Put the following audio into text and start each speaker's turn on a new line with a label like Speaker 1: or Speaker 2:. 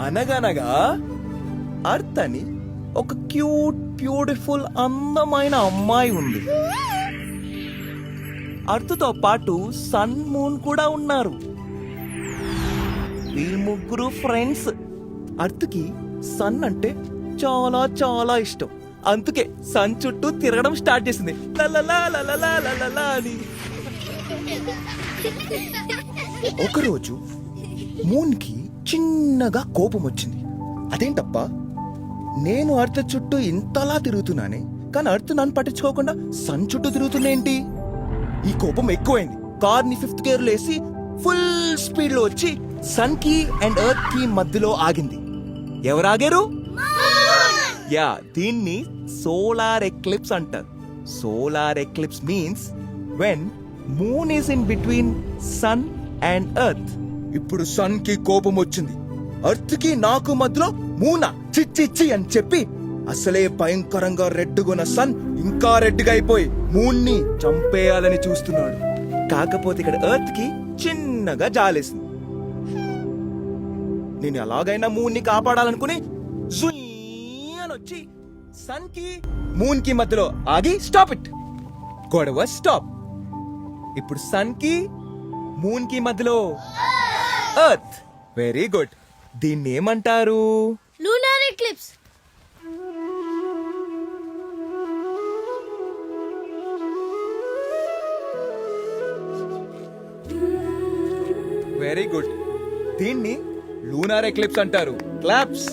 Speaker 1: అనగనగా అర్త్ అని ఒక క్యూట్ బ్యూటిఫుల్ అందమైన అమ్మాయి ఉంది. అర్త్తో పాటు సన్ మూన్ కూడా ఉన్నారు. వీళ్ళు ముగ్గురు ఫ్రెండ్స్. అర్త్కి సన్ అంటే చాలా చాలా ఇష్టం. అందుకే సన్ చుట్టూ తిరగడం స్టార్ట్ చేసింది. లలలా లలలా లలలా అని. ఒకరోజు మూన్కి చిన్నగా కోపం వచ్చింది. అదేంటప్పా, నేను అర్త్ చుట్టూ ఇంతలా తిరుగుతున్నానే, కానీ అర్త్ నన్ను పట్టించుకోకుండా సన్ చుట్టూ తిరుగుతుందేంటి? ఈ కోపం ఎక్కువైంది. కార్ని 5th గేర్లో వేసి ఫుల్ స్పీడ్ లో వచ్చి సన్ కి అండ్ ఎర్త్ కి మధ్యలో ఆగింది. ఎవరు ఆగారు? యా, దీన్ని సోలార్ ఎక్లిప్స్ అంటారు. Solar eclipse means when moon is in between sun and earth. ఇప్పుడు సన్ కి కోపం వచ్చింది. ఎర్త్ కి నాకు మధ్యలో మూనా చిచ్చిచ్చి అని చెప్పి అసలే భయంకరంగా రెడ్డుగున్న సన్ ఇంకా రెడ్డుగా అయిపోయి మూన్ ని చంపేయాలని చూస్తున్నాడు. కాకపోతే ఇక్కడ ఎర్త్ కి చిన్నగా జాలేసింది. నేను ఎలాగైనా మూన్ ని కాపాడాలనుకుని వచ్చి సన్ కి మూన్ కి మధ్యలో ఆగి స్టాప్ ఇట్. గొడవ స్టాప్. ఇప్పుడు సన్ కి మూన్ కి మధ్యలో ఎర్త్. Very good. దీన్ని ఏమంటారు?
Speaker 2: Lunar eclipse.
Speaker 1: Very good. దీన్ని లూనార్ ఎక్లిప్స్ అంటారు. క్లాప్స్.